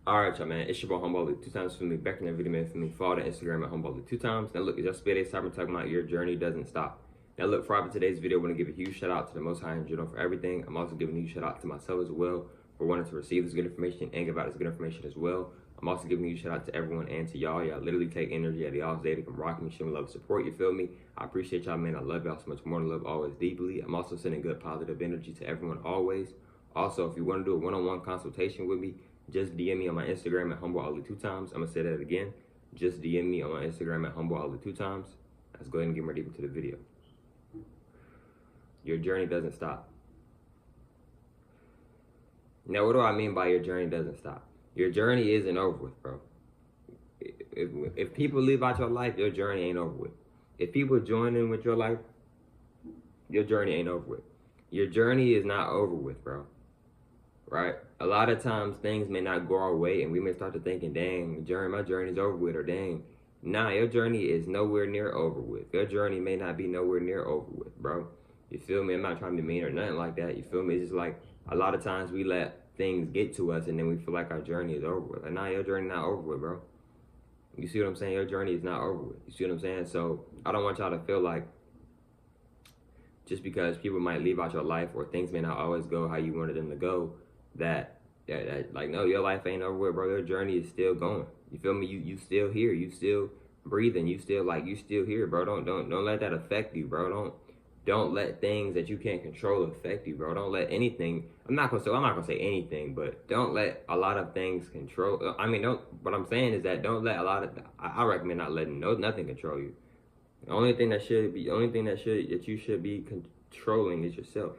Alright, y'all, man. It's your boy Humboldt 2 times for me. Back in that video, man, for me. Follow the Instagram at Humboldt 2 times. Now, look, just spit time talking about your journey doesn't stop. Now, look, for today's video, I want to give a huge shout out to the Most High in general for everything. I'm also giving a huge shout out to myself as well for wanting to receive this good information and give out this good information as well. I'm also giving a huge shout out to everyone and to y'all. Y'all literally take energy out of y'all's day to come rock me, show me love, support. You feel me? I appreciate y'all, man. I love y'all so much more than love always deeply. I'm also sending good positive energy to everyone always. Also, if you want to do a one-on-one consultation with me, just DM me on my Instagram at HumbleOutlet2times. I'm going to say that again. Just DM me on my Instagram at HumbleOutlet2times. Let's go ahead and get more deeper to the video. Your journey doesn't stop. Now, what do I mean by your journey doesn't stop? Your journey isn't over with, bro. If people leave out your life, your journey ain't over with. If people join in with your life, your journey ain't over with. Your journey is not over with, bro. Right? A lot of times things may not go our way and we may start to thinking, dang, my journey's over with, or dang. Nah, your journey is nowhere near over with. Your journey may not be nowhere near over with, bro. You feel me? I'm not trying to be mean or nothing like that. You feel me? It's just like a lot of times we let things get to us and then we feel like our journey is over with. Like, nah, your journey not over with, bro. You see what I'm saying? Your journey is not over with. You see what I'm saying? So I don't want y'all to feel like just because people might leave out your life or things may not always go how you wanted them to go, that like, no, your life ain't over with, bro. Your journey is still going. You feel me? You still here. You still breathing. You still here, bro. Don't let that affect you, bro. Don't let things that you can't control affect you, bro. Don't let anything. I'm not gonna say anything, but don't let a lot of things control. I mean, what I'm saying is that don't let a lot of. I recommend not letting nothing control you. The only thing that you should be controlling is yourself.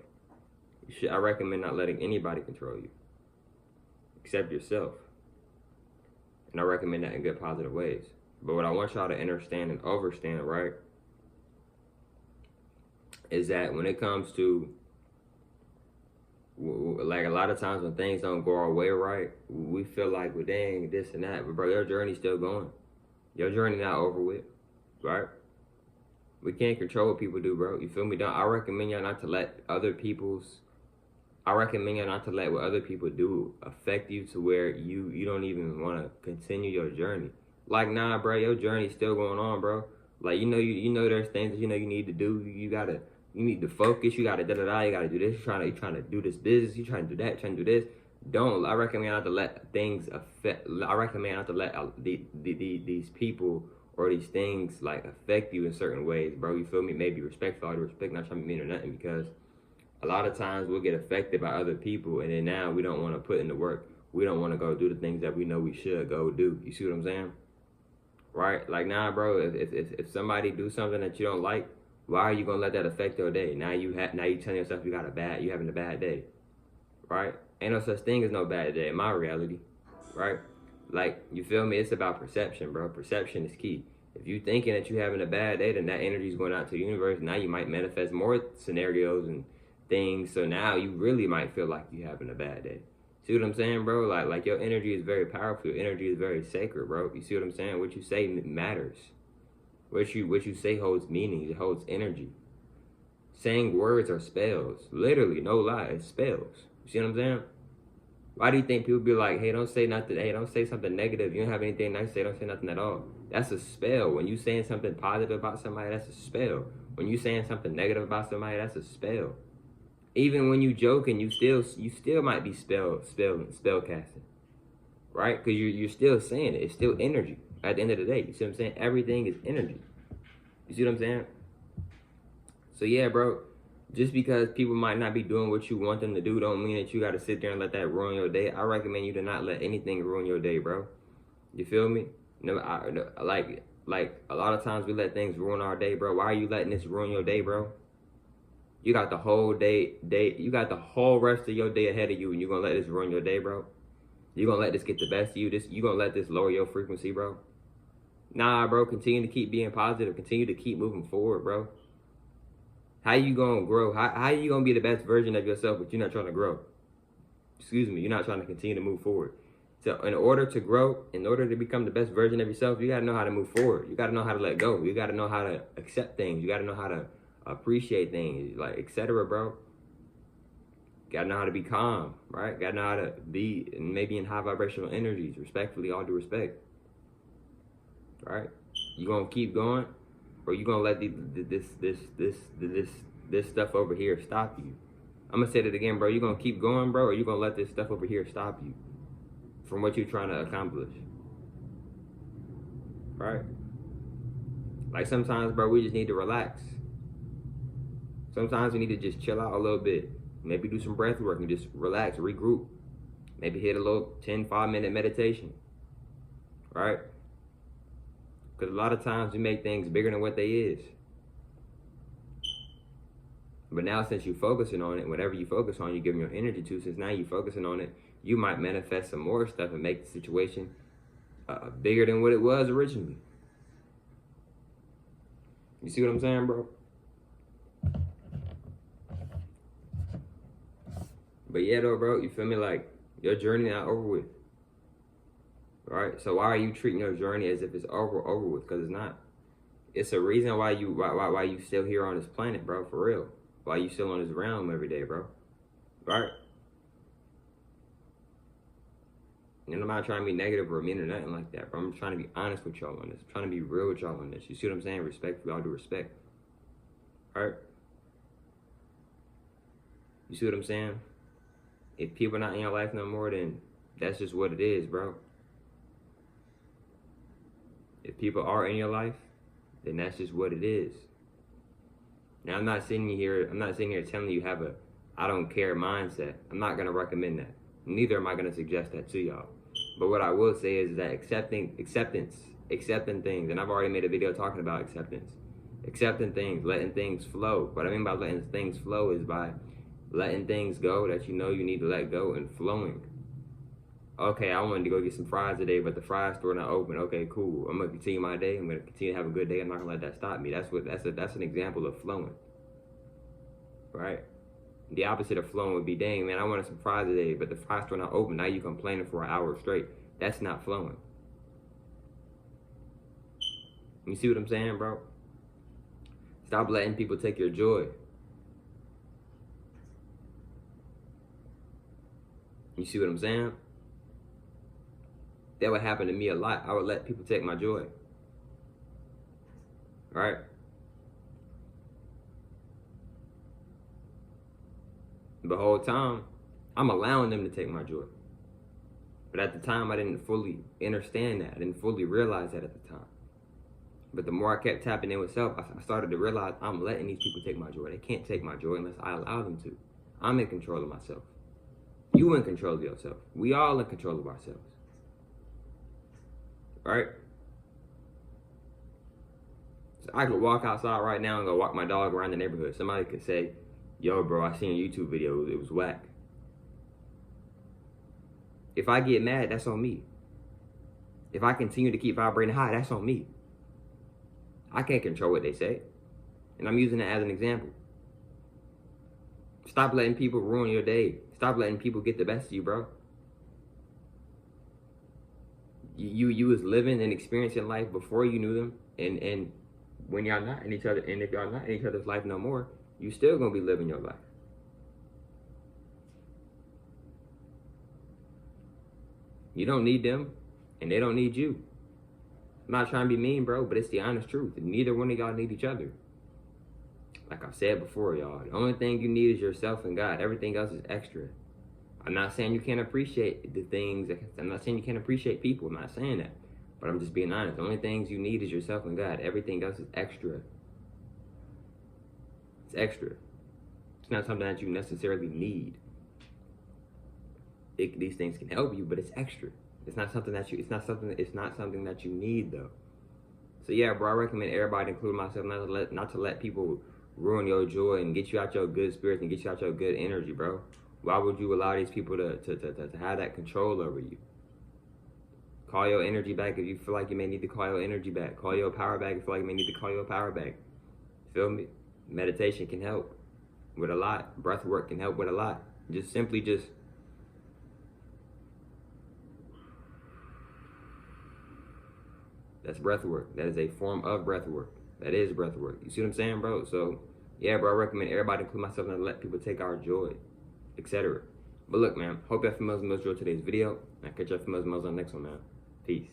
I recommend not letting anybody control you except yourself. And I recommend that in good, positive ways. But what I want y'all to understand and overstand, right, is that when it comes to, like, a lot of times when things don't go our way right, we feel like, well, dang, this and that. But, bro, your journey's still going. Your journey not over with, right? We can't control what people do, bro. You feel me? I recommend y'all not to let what other people do affect you to where you don't even want to continue your journey. Like, nah, bro, your journey's still going on, bro. Like, you know there's things that you need to do. You need to focus. You gotta you gotta do this. You're trying to do this business. You're trying to do that. Trying to do this. I recommend not to let things affect. I recommend not to let these people or these things like affect you in certain ways, bro. You feel me? Maybe respectful, out of respect, not trying to be mean or nothing, because a lot of times we'll get affected by other people, and then now we don't want to put in the work. We don't want to go do the things that we know we should go do. You see what I'm saying? Right? Like, nah, bro. If somebody do something that you don't like, why are you gonna let that affect your day? Now you telling yourself you having a bad day, right? Ain't no such thing as no bad day in my reality, right? Like, you feel me? It's about perception, bro. Perception is key. If you thinking that you having a bad day, then that energy is going out to the universe. Now you might manifest more scenarios and things. So now you really might feel like you having a bad day. See what I'm saying, bro? Like your energy is very powerful. Your energy is very sacred, bro. You see what I'm saying? What you say matters. What you say holds meaning. It holds energy. Saying words are spells. Literally, no lie, it's spells. You see what I'm saying? Why do you think people be like, hey, don't say nothing, hey, don't say something negative, you don't have anything nice to say, don't say nothing at all? That's a spell. When you saying something positive about somebody, that's a spell. When you saying something negative about somebody, that's a spell. Even when you joking, you still might be spell casting, right? Because you're still saying it. It's still energy at the end of the day. You see what I'm saying? Everything is energy. You see what I'm saying? So yeah, bro. Just because people might not be doing what you want them to do don't mean that you got to sit there and let that ruin your day. I recommend you to not let anything ruin your day, bro. You feel me? Like a lot of times we let things ruin our day, bro. Why are you letting this ruin your day, bro? You got the whole you got the whole rest of your day ahead of you, and you're going to let this ruin your day, bro? You going to let this get the best of you? You going to let this lower your frequency, bro? Nah, bro. Continue to keep being positive. Continue to keep moving forward, bro. How you gonna grow? How you gonna be the best version of yourself, but you're not trying to grow? Excuse me, you're not trying to continue to move forward. So in order to grow, in order to become the best version of yourself, you gotta know how to move forward. You gotta know how to let go. You gotta know how to accept things. You gotta know how to appreciate things, like, etc., bro. Gotta know how to be calm, right? Gotta know how to be maybe in high vibrational energies, respectfully, all due respect, right? You gonna keep going, or you gonna let this stuff over here stop you? I'm gonna say that again, bro. You gonna keep going, bro, or you gonna let this stuff over here stop you from what you're trying to accomplish, right? Like sometimes, bro, we just need to relax. Sometimes we need to just chill out a little bit. Maybe do some breath work and just relax, regroup. Maybe hit a little 10, 5-minute meditation, right? Because a lot of times we make things bigger than what they is. But now since you're focusing on it, whatever you focus on, you're giving your energy to, since now you're focusing on it, you might manifest some more stuff and make the situation bigger than what it was originally. You see what I'm saying, bro? But yeah, though, bro, you feel me? Like, your journey not over with. Right? So why are you treating your journey as if it's over with? Because it's not. It's a reason why you still here on this planet, bro, for real. Why you still on this realm every day, bro. Right? And I'm not trying to be negative or mean or nothing like that, bro. I'm just trying to be honest with y'all on this. I'm trying to be real with y'all on this. You see what I'm saying? Respect, all due respect. Right? You see what I'm saying? If people are not in your life no more, then that's just what it is, bro. If people are in your life, then that's just what it is. Now, I'm not sitting here telling you have a I don't care mindset. I'm not gonna recommend that. Neither am I gonna suggest that to y'all. But what I will say is that accepting things, and I've already made a video talking about acceptance. Accepting things, letting things flow. What I mean by letting things flow is by letting things go that you know you need to let go and flowing. Okay, I wanted to go get some fries today, but the fries store not open. Okay, cool. I'm gonna continue my day. I'm gonna continue to have a good day. I'm not gonna let that stop me. That's an example of flowing, right? The opposite of flowing would be, dang man, I wanted some fries today, but the fries store not open. Now you complaining for an hour straight. That's not flowing. You see what I'm saying, bro? Stop letting people take your joy. You see what I'm saying? That would happen to me a lot. I would let people take my joy. Right? The whole time, I'm allowing them to take my joy. But at the time, I didn't fully understand that. I didn't fully realize that at the time. But the more I kept tapping in with self, I started to realize I'm letting these people take my joy. They can't take my joy unless I allow them to. I'm in control of myself. You in control of yourself. We all in control of ourselves. Right? So I could walk outside right now and go walk my dog around the neighborhood. Somebody could say, yo, bro, I seen a YouTube video. It was whack. If I get mad, that's on me. If I continue to keep vibrating high, that's on me. I can't control what they say. And I'm using it as an example. Stop letting people ruin your day. Stop letting people get the best of you, bro. You was living and experiencing life before you knew them, and when y'all not in each other, and if y'all not in each other's life no more, you still gonna be living your life. You don't need them, and they don't need you. I'm not trying to be mean, bro, but it's the honest truth. Neither one of y'all need each other. Like I've said before, y'all, the only thing you need is yourself and God. Everything else is extra. I'm not saying you can't appreciate the things. I'm not saying you can't appreciate people. I'm not saying that. But I'm just being honest. The only things you need is yourself and God. Everything else is extra. It's extra. It's not something that you necessarily need. These things can help you, but it's extra. It's not something that you need though. So yeah, bro, I recommend everybody, including myself, not to let people ruin your joy and get you out your good spirits and get you out your good energy, bro. Why would you allow these people to have that control over you? Call your energy back if you feel like you may need to call your energy back. Call your power back if you feel like you may need to call your power back. Feel me? Meditation can help with a lot. Breath work can help with a lot. Just that's breath work. That is a form of breath work. That is breath work. You see what I'm saying, bro? So, yeah, bro, I recommend everybody, including myself, not to let people take our joy. etc. But look, man, hope y'all females enjoyed today's video. I'll catch y'all females on the next one, man. Peace.